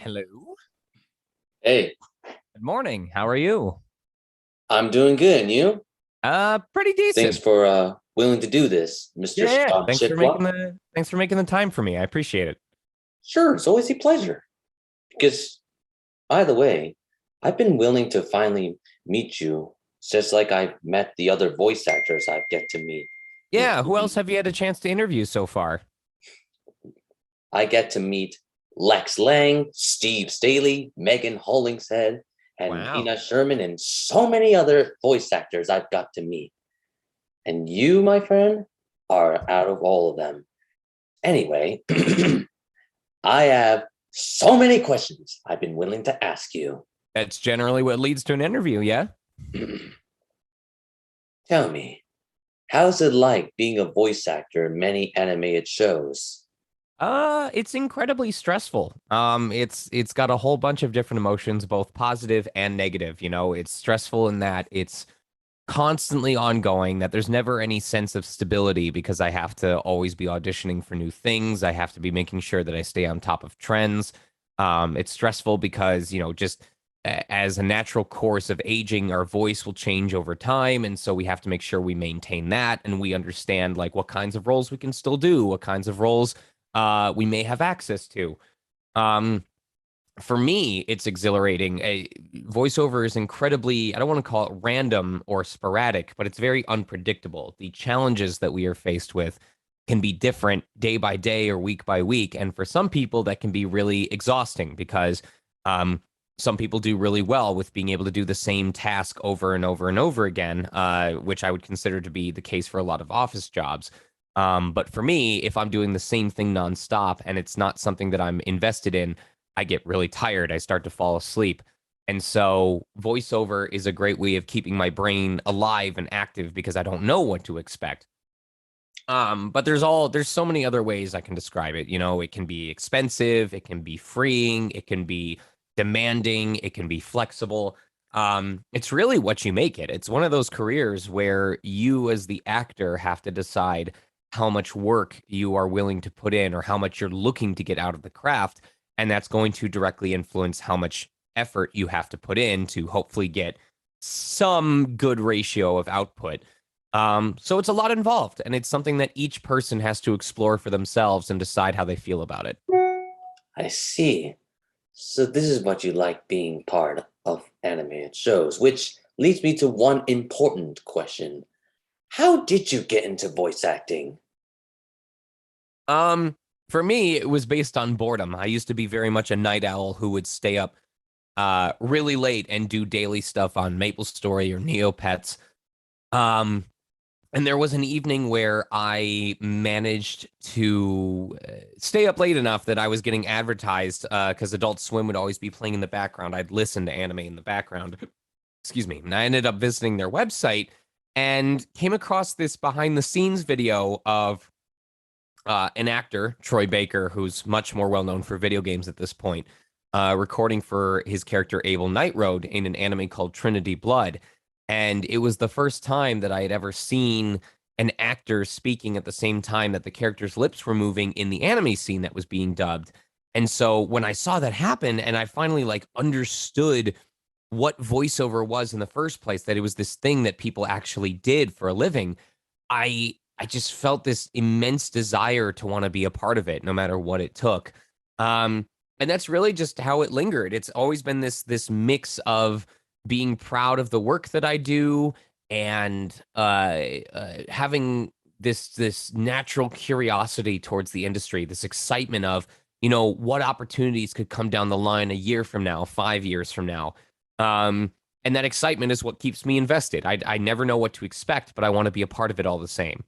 Hello. Hey, Good morning. How are you? I'm doing good, and you? Pretty Thanks decent. for willing to do this, Mr. Yeah. Sean Chiplock. Thanks for making the time for me. I appreciate it. Sure, it's always a pleasure. Because, by the way, I've been willing to finally meet you, just like I've met the other voice actors I've get to meet. Yeah, who else have you had a chance to interview so far? I get to meet Lex Lang, Steve Staley, Megan Hollingshead, and Wow. Lena Sherman, and so many other voice actors I've got to meet. And you, my friend, are out of all of them. Anyway, I have so many questions I've been willing to ask you. That's generally what leads to an interview, yeah? Tell me, how's it like being a voice actor in many animated shows? It's incredibly stressful. It's got a whole bunch of different emotions, both positive and negative. It's stressful in that it's constantly ongoing, that there's never any sense of stability because I have to always be auditioning for new things. I have to be making sure that I stay on top of trends. It's stressful because, just as a natural course of aging, our voice will change over time. And so we have to make sure we maintain that and we understand like what kinds of roles we can still do, what kinds of roles we may have access to. Um, for me, it's exhilarating. A voiceover is incredibly, I don't want to call it random or sporadic, but it's very unpredictable. The challenges that we are faced with can be different day by day or week by week. And for some people, that can be really exhausting because some people do really well with being able to do the same task over and over and over again, which I would consider to be the case for a lot of office jobs. But for me, if I'm doing the same thing nonstop and it's not something that I'm invested in, I get really tired. I start to fall asleep. And so voiceover is a great way of keeping my brain alive and active because I don't know what to expect. But there's so many other ways I can describe it. It can be expensive, it can be freeing, it can be demanding, it can be flexible. It's really what you make it. It's one of those careers where you as the actor have to decide how much work you are willing to put in or how much you're looking to get out of the craft. And that's going to directly influence how much effort you have to put in to hopefully get some good ratio of output. So it's a lot involved, and it's something that each person has to explore for themselves and decide how they feel about it. I see. So, this is what you like being part of animated shows, which leads me to one important question. How did you get into voice acting? Um, for me, it was based on boredom. I used to be very much a night owl who would stay up really late and do daily stuff on MapleStory or Neopets. Um, And there was an evening where I managed to stay up late enough that I was getting advertised because Adult Swim would always be playing in the background. I'd listen to anime in the background. Excuse me. And I ended up visiting their website and came across this behind the scenes video of an actor, Troy Baker, who's much more well known for video games at this point, recording for his character Abel Nightroad in an anime called Trinity Blood. And it was the first time that I had ever seen an actor speaking at the same time that the character's lips were moving in the anime scene that was being dubbed. And so when I saw that happen and I finally like understood what voiceover was in the first place, that it was this thing that people actually did for a living, I just felt this immense desire to want to be a part of it, no matter what it took. And that's really just how it lingered. It's always been this mix of being proud of the work that I do and having this natural curiosity towards the industry, this excitement of what opportunities could come down the line a year from now, 5 years from now. Um, and that excitement is what keeps me invested. I never know what to expect, but I want to be a part of it all the same.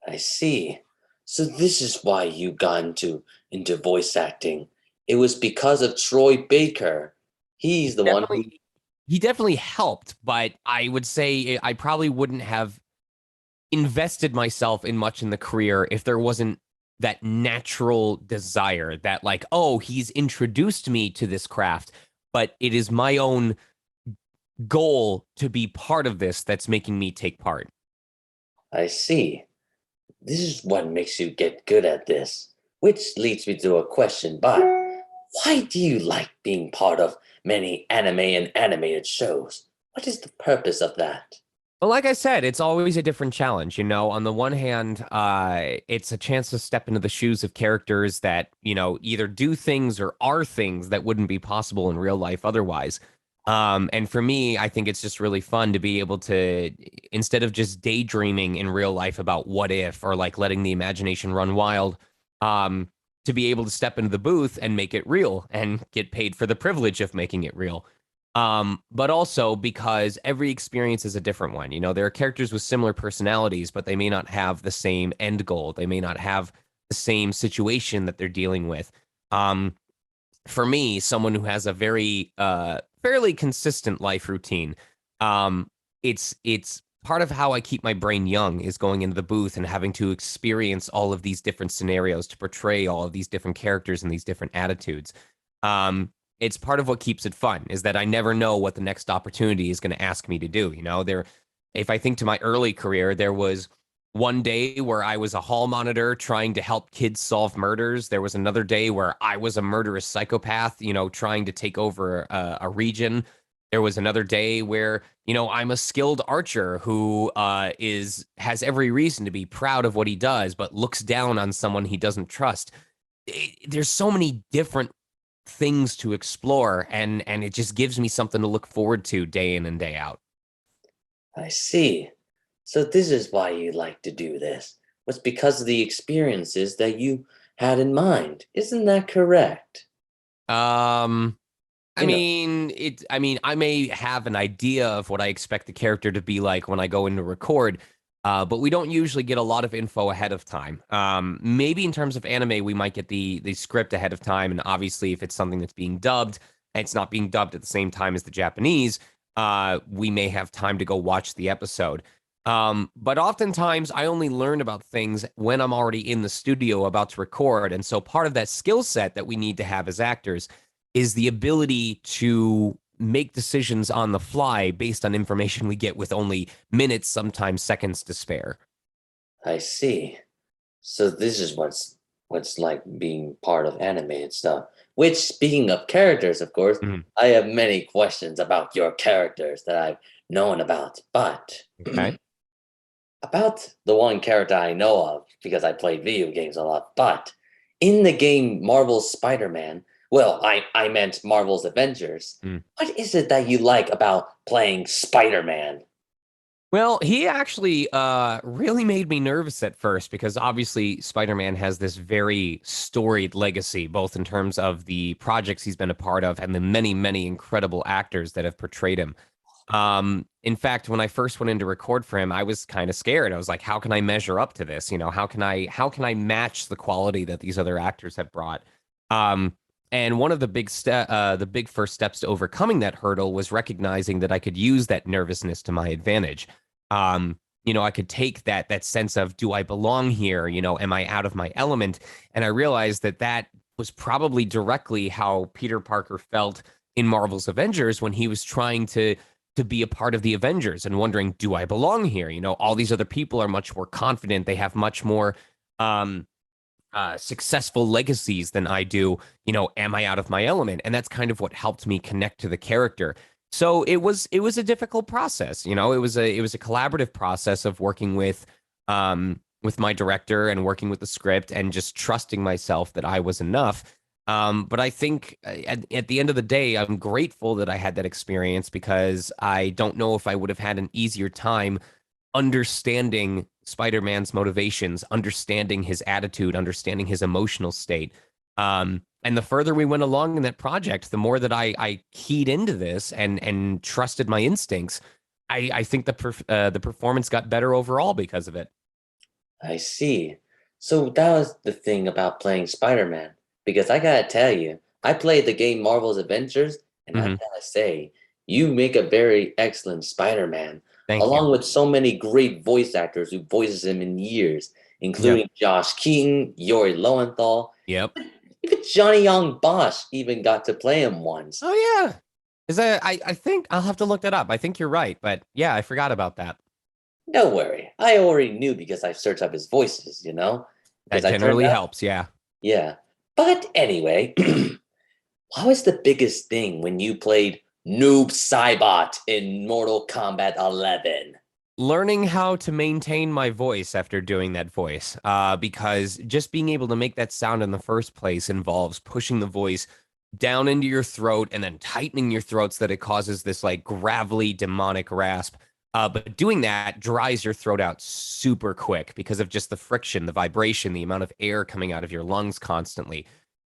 I see. So this is why you got into voice acting. It was because of Troy Baker. He's the one who Definitely, he definitely helped, but I would say I probably wouldn't have invested myself in much in the career if there wasn't that natural desire that like, oh, he's introduced me to this craft, but it is my own goal to be part of this that's making me take part. I see. This is what makes you get good at this. Which leads me to a question, but why do you like being part of many anime and animated shows? What is the purpose of that? Well, like I said, it's always a different challenge. On the one hand, it's a chance to step into the shoes of characters that, either do things or are things that wouldn't be possible in real life otherwise. And for me, I think it's just really fun to be able to, instead of just daydreaming in real life about what if or like letting the imagination run wild, um, to be able to step into the booth and make it real and get paid for the privilege of making it real. But also because every experience is a different one. There are characters with similar personalities, but they may not have the same end goal. They may not have the same situation that they're dealing with. Um, for me, someone who has a very fairly consistent life routine, it's part of how I keep my brain young is going into the booth and having to experience all of these different scenarios to portray all of these different characters and these different attitudes. It's part of what keeps it fun is that I never know what the next opportunity is going to ask me to do. If I think to my early career, there was one day where I was a hall monitor trying to help kids solve murders. There was another day where I was a murderous psychopath, trying to take over a region. There was another day where, I'm a skilled archer who has every reason to be proud of what he does, but looks down on someone he doesn't trust. There's so many different things to explore, and it just gives me something to look forward to day in and day out. I see. So this is why you like to do this. Was because of the experiences that you had in mind. Isn't that correct? I You know, mean, I may have an idea of what I expect the character to be like when I go in to record, but we don't usually get a lot of info ahead of time. Maybe in terms of anime, we might get the script ahead of time, and obviously, if it's something that's being dubbed and it's not being dubbed at the same time as the Japanese, we may have time to go watch the episode. But oftentimes, I only learn about things when I'm already in the studio about to record, and so part of that skill set that we need to have as actors is the ability to make decisions on the fly based on information we get with only minutes, sometimes seconds to spare. I see. So this is what's like being part of animated stuff. Which, speaking of characters, of course, Mhm. I have many questions about your characters that I've known about. But Okay. about the one character I know of, because I played video games a lot, but in the game Marvel's Spider-Man, well, I meant Marvel's Avengers. Mm. What is it that you like about playing Spider-Man? Well, he actually really made me nervous at first because obviously Spider-Man has this very storied legacy, both in terms of the projects he's been a part of and the many, many incredible actors that have portrayed him. In fact, when I first went in to record for him, I was kind of scared. I was like, how can I measure up to this? How can I match the quality that these other actors have brought? Um, and one of the big first steps to overcoming that hurdle was recognizing that I could use that nervousness to my advantage. I could take that sense of, do I belong here? Am I out of my element? And I realized that was probably directly how Peter Parker felt in Marvel's Avengers when he was trying to be a part of the Avengers and wondering, do I belong here? All these other people are much more confident. They have much more um, successful legacies than I do. Am I out of my element? And that's kind of what helped me connect to the character. So it was a difficult process. It was a collaborative process of working with my director and working with the script and just trusting myself that I was enough. But I think at the end of the day, I'm grateful that I had that experience because I don't know if I would have had an easier time understanding Spider-Man's motivations, understanding his attitude, understanding his emotional state. And the further we went along in that project, the more that I keyed into this and trusted my instincts. I think the performance got better overall because of it. I see. So that was the thing about playing Spider-Man. Because I gotta tell you, I played the game Marvel's Avengers, and I Hmm. gotta say, you make a very excellent Spider-Man, Thank you. along with so many great voice actors who voices him in years, Yep. including Josh Keaton, Yori Lowenthal, Yep. even Johnny Young Bosch even got to play him once. Oh yeah. Is that I think I'll have to look that up. I think you're right, but yeah, I forgot about that. Don't worry, I already knew because I searched up his voices, That because I turned generally out, helps, yeah. yeah. But anyway, what was the biggest thing when you played Noob Saibot in Mortal Kombat 11? Learning how to maintain my voice after doing that voice, because just being able to make that sound in the first place involves pushing the voice down into your throat and then tightening your throat so that it causes this like gravelly demonic rasp. But doing that dries your throat out super quick because of just the friction, the vibration, the amount of air coming out of your lungs constantly.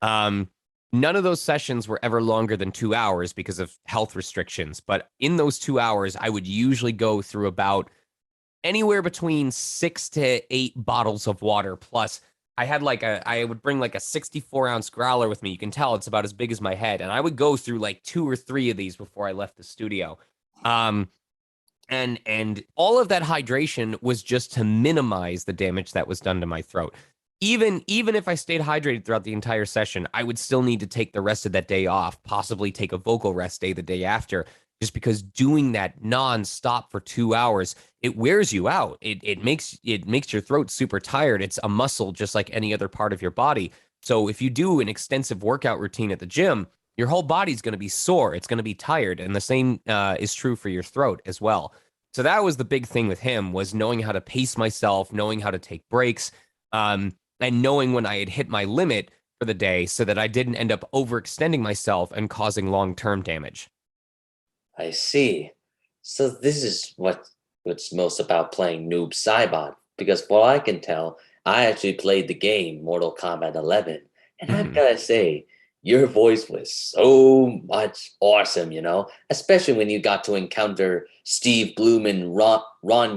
Um, None of those sessions were ever longer than 2 hours because of health restrictions. But in those 2 hours, I would usually go through about anywhere between 6 to 8 bottles of water. Plus, I would bring like a 64-ounce growler with me. You can tell it's about as big as my head. And I would go through like 2 or 3 of these before I left the studio. Um, and all of that hydration was just to minimize the damage that was done to my throat. Even if I stayed hydrated throughout the entire session, I would still need to take the rest of that day off, possibly take a vocal rest day the day after, just because doing that nonstop for 2 hours, it wears you out. It makes your throat super tired. It's a muscle just like any other part of your body. So if you do an extensive workout routine at the gym, your whole body's going to be sore. It's going to be tired, and the same is true for your throat as well. So that was the big thing with him, was knowing how to pace myself, knowing how to take breaks, and knowing when I had hit my limit for the day so that I didn't end up overextending myself and causing long-term damage. I see. So this is what's most about playing Noob Saibot, because what I can tell, I actually played the game Mortal Kombat 11, and I've Mhm. gotta say, your voice was so much awesome, especially when you got to encounter Steve Bloom and Ron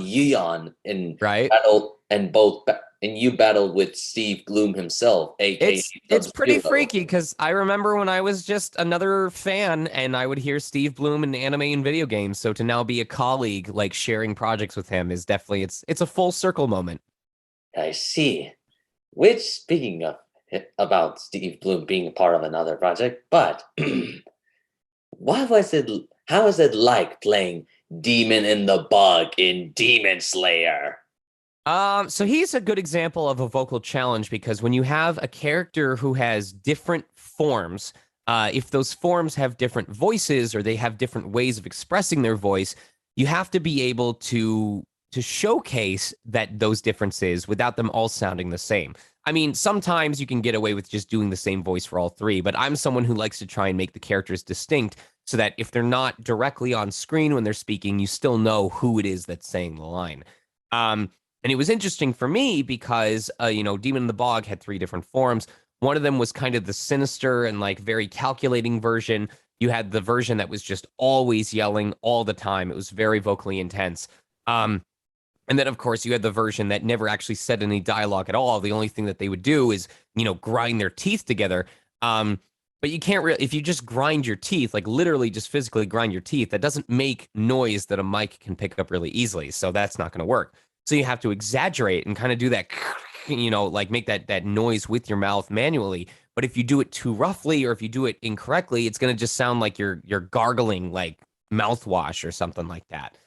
Yeon in Right? battle, and you battled with Steve Bloom himself, aka It's pretty Sub-Zero. freaky because I remember when I was just another fan and I would hear Steve Bloom in anime and video games. So to now be a colleague, like sharing projects with him, is definitely it's a full circle moment. I see. Which, speaking of about Steve Bloom being a part of another project, but what was it? How was it like playing Demon in the Bug in Demon Slayer? So he's a good example of a vocal challenge because when you have a character who has different forms, if those forms have different voices or they have different ways of expressing their voice, you have to be able to showcase that those differences without them all sounding the same. I mean, sometimes you can get away with just doing the same voice for all three, but I'm someone who likes to try and make the characters distinct so that if they're not directly on screen when they're speaking, you still know who it is that's saying the line. Um, and it was interesting for me because, Demon in the Bog had three different forms. One of them was kind of the sinister and like very calculating version. You had the version that was just always yelling all the time. It was very vocally intense. Um, and then, of course, you had the version that never actually said any dialogue at all. The only thing that they would do is, grind their teeth together. But you can't really, if you just grind your teeth, like literally just physically grind your teeth, that doesn't make noise that a mic can pick up really easily. So that's not going to work. So you have to exaggerate and kind of do that, like make that noise with your mouth manually. But if you do it too roughly or if you do it incorrectly, it's going to just sound like you're gargling like mouthwash or something like that.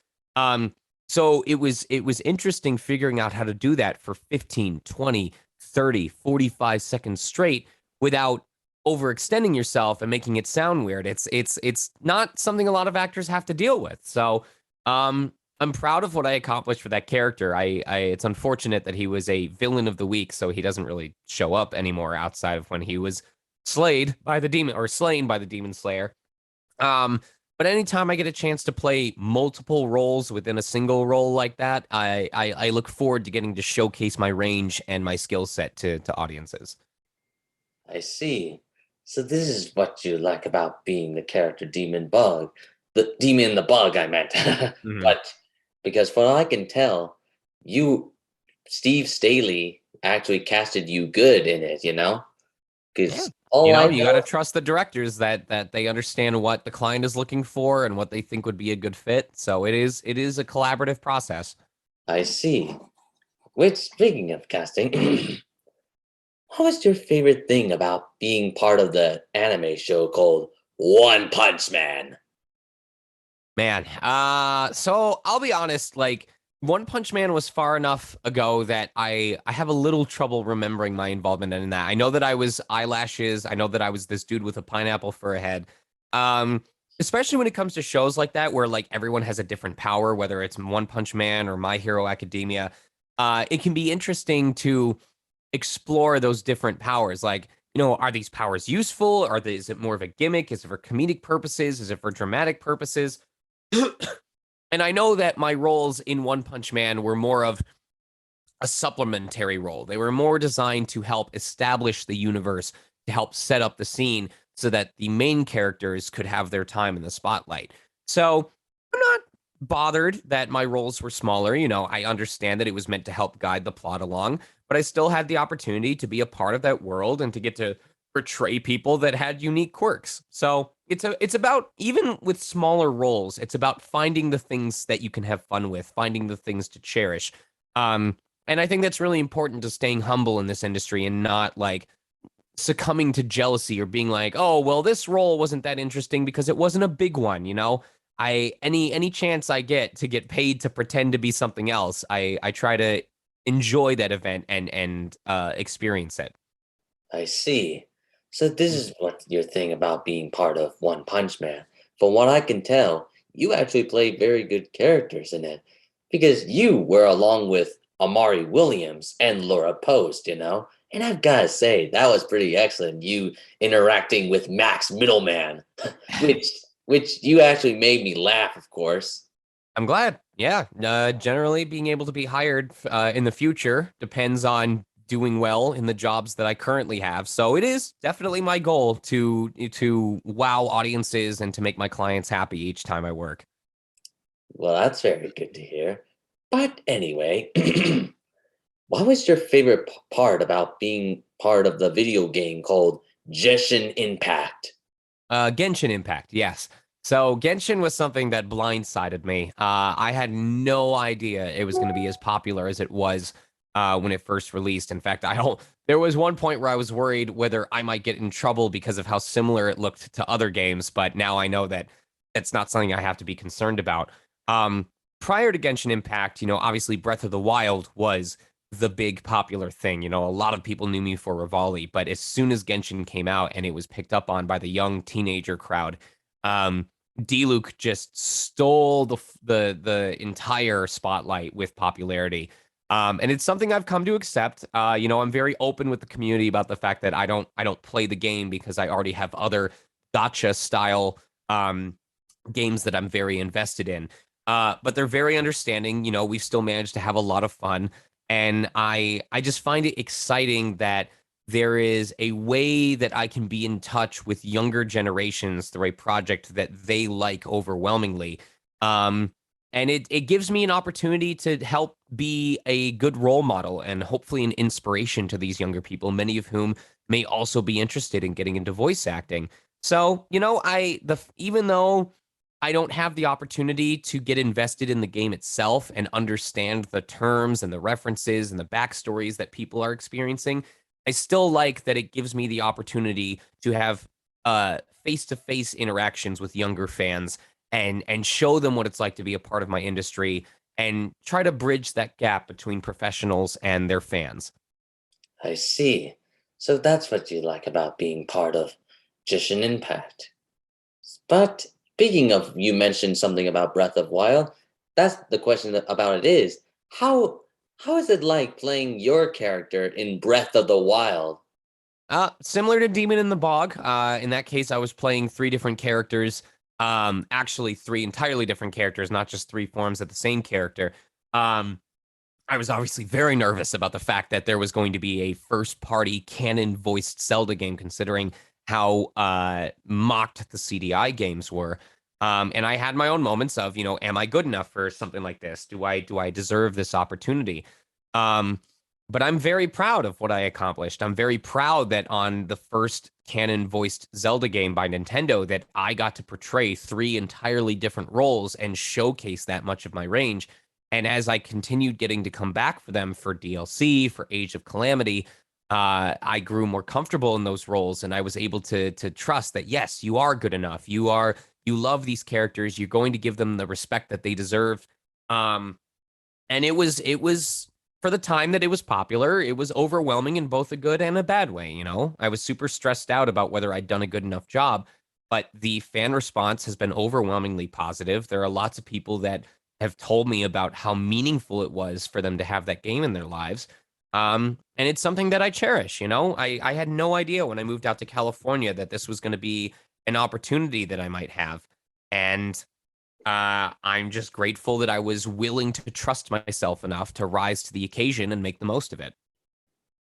So it was interesting figuring out how to do that for 15, 20, 30, 45 seconds straight without overextending yourself and making it sound weird. It's not something a lot of actors have to deal with. So I'm proud of what I accomplished for that character. I it's unfortunate that he was a villain of the week, so he doesn't really show up anymore outside of when he was slayed by the demon or slain by the demon slayer. Um, but anytime I get a chance to play multiple roles within a single role like that, I look forward to getting to showcase my range and my skill set to audiences. I see. So this is what you like about being the character Demon Bug. The Demon in the Bug, I meant. Mhm. But because from what I can tell, you, Steve Staley, actually casted you good in it. Yeah. Because all I You got to know, trust the directors that they understand what the client is looking for and what they think would be a good fit. So it is a collaborative process. I see. Which, speaking of casting, what was your favorite thing about being part of the anime show called One Punch Man? Man, so I'll be honest, like One Punch Man was far enough ago that I have a little trouble remembering my involvement in that. I know that I was eyelashes. I know that I was this dude with a pineapple for a head. Um, Especially when it comes to shows like that where like everyone has a different power, whether it's One Punch Man or My Hero Academia. It can be interesting to explore those different powers. Like, are these powers useful? Is it more of a gimmick? Is it for comedic purposes? Is it for dramatic purposes? And I know that my roles in One Punch Man were more of a supplementary role. They were more designed to help establish the universe, to help set up the scene so that the main characters could have their time in the spotlight. So I'm not bothered that my roles were smaller. I understand that it was meant to help guide the plot along, but I still had the opportunity to be a part of that world and to get to portray people that had unique quirks. So it's about, even with smaller roles, it's about finding the things that you can have fun with, finding the things to cherish. Um, and I think that's really important to staying humble in this industry and not like succumbing to jealousy or being like, oh, well, this role wasn't that interesting because it wasn't a big one. Any chance I get to get paid to pretend to be something else, I try to enjoy that event and experience it. I see. So this is what your thing about being part of One Punch Man. From what I can tell, you actually play very good characters in it. Because you were along with Amari Williams and Laura Post, And I've gotta say, that was pretty excellent. You interacting with Max Middleman, which which you actually made me laugh, of course. I'm glad. Yeah. Generally, being able to be hired in the future depends on doing well in the jobs that I currently have. So it is definitely my goal to wow audiences and to make my clients happy each time I work. Well, that's very good to hear. But anyway, what was your favorite part about being part of the video game called Genshin Impact? Genshin Impact, yes. So Genshin was something that blindsided me. I had no idea it was going to be as popular as it was when it first released. In fact, I don't. There was one point where I was worried whether I might get in trouble because of how similar it looked to other games. But now I know that it's not something I have to be concerned about. Um, Prior to Genshin Impact, obviously Breath of the Wild was the big popular thing. A lot of people knew me for Revali, but as soon as Genshin came out and it was picked up on by the young teenager crowd, um, Diluc just stole the entire spotlight with popularity. And it's something I've come to accept. I'm very open with the community about the fact that I don't play the game because I already have other gotcha style games that I'm very invested in. But they're very understanding. We've still managed to have a lot of fun. And I just find it exciting that there is a way that I can be in touch with younger generations through a project that they like overwhelmingly. Um, and it gives me an opportunity to help be a good role model and hopefully an inspiration to these younger people, many of whom may also be interested in getting into voice acting. So, even though I don't have the opportunity to get invested in the game itself and understand the terms and the references and the backstories that people are experiencing, I still like that it gives me the opportunity to have face-to-face interactions with younger fans and show them what it's like to be a part of my industry and try to bridge that gap between professionals and their fans. I see. So that's what you like about being part of Genshin Impact. But speaking of, you mentioned something about Breath of Wild. That's the question about it is how is it like playing your character in Breath of the Wild? Similar to Demon in the Bog. In that case, I was playing three different characters. Actually, three entirely different characters, not just three forms of the same character. Um, I was obviously very nervous about the fact that there was going to be a first-party canon-voiced Zelda game, considering how mocked the CDI games were. And I had my own moments of, am I good enough for something like this? Do I deserve this opportunity? Um, but I'm very proud of what I accomplished. I'm very proud that on the first canon voiced Zelda game by Nintendo that I got to portray three entirely different roles and showcase that much of my range. And as I continued getting to come back for them for DLC, for Age of Calamity, I grew more comfortable in those roles, and I was able to trust that yes, you are good enough. You love these characters. You're going to give them the respect that they deserve. Um, And it was for the time that it was popular, it was overwhelming in both a good and a bad way, you know. I was super stressed out about whether I'd done a good enough job, but the fan response has been overwhelmingly positive. There are lots of people that have told me about how meaningful it was for them to have that game in their lives. And it's something that I cherish, you know. I had no idea when I moved out to California that this was going to be an opportunity that I might have. And I'm just grateful that I was willing to trust myself enough to rise to the occasion and make the most of it.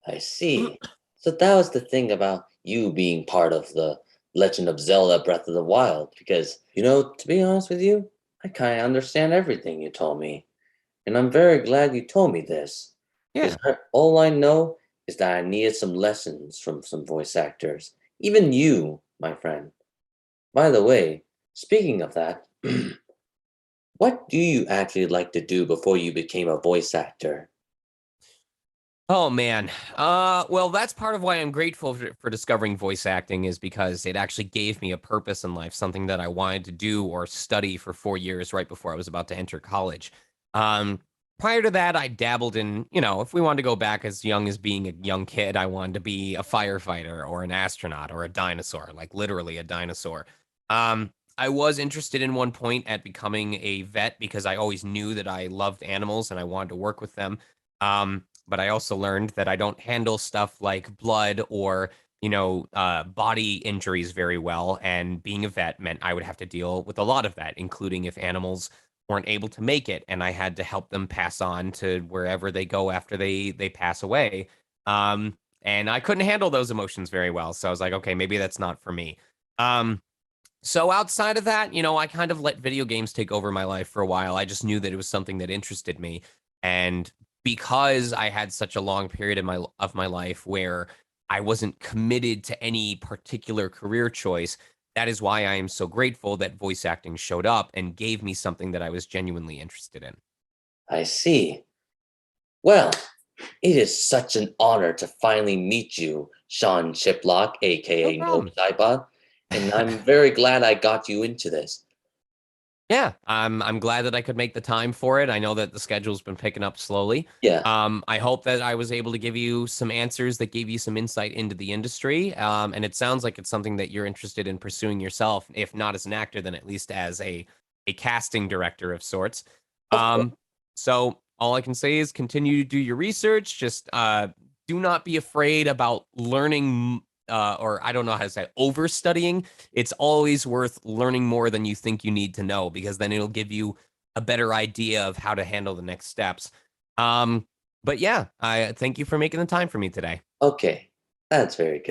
I see. So that was the thing about you being part of the Legend of Zelda Breath of the Wild, because, to be honest with you, I kind of understand everything you told me. And I'm very glad you told me this. Because Yeah. all I know is that I needed some lessons from some voice actors. Even you, my friend. By the way, speaking of that, what do you actually like to do before you became a voice actor? Oh man. Well, that's part of why I'm grateful for discovering voice acting is because it actually gave me a purpose in life, something that I wanted to do or study for 4 years right before I was about to enter college. Um, Prior to that, I dabbled in, if we wanted to go back as young as being a young kid, I wanted to be a firefighter or an astronaut or a dinosaur, like literally a dinosaur. I was interested in one point at becoming a vet because I always knew that I loved animals and I wanted to work with them. But I also learned that I don't handle stuff like blood or, body injuries very well. And being a vet meant I would have to deal with a lot of that, including if animals weren't able to make it and I had to help them pass on to wherever they go after they pass away. And I couldn't handle those emotions very well. So I was like, okay, maybe that's not for me. Um, so outside of that, I kind of let video games take over my life for a while. I just knew that it was something that interested me. And because I had such a long period of my life where I wasn't committed to any particular career choice, that is why I am so grateful that voice acting showed up and gave me something that I was genuinely interested in. I see. Well, it is such an honor to finally meet you, Sean Chiplock, No aka No problem. Saibot, and I'm very glad I got you into this. Yeah, I'm glad that I could make the time for it. I know that the schedule's been picking up slowly. Yeah, I hope that I was able to give you some answers that gave you some insight into the industry. And it sounds like it's something that you're interested in pursuing yourself, if not as an actor, then at least as a casting director of sorts. of course. Um, so all I can say is continue to do your research. Just do not be afraid about learning or I don't know how to say over studying. It's always worth learning more than you think you need to know because then it'll give you a better idea of how to handle the next steps. Um, but yeah, I thank you for making the time for me today. Okay, that's very good.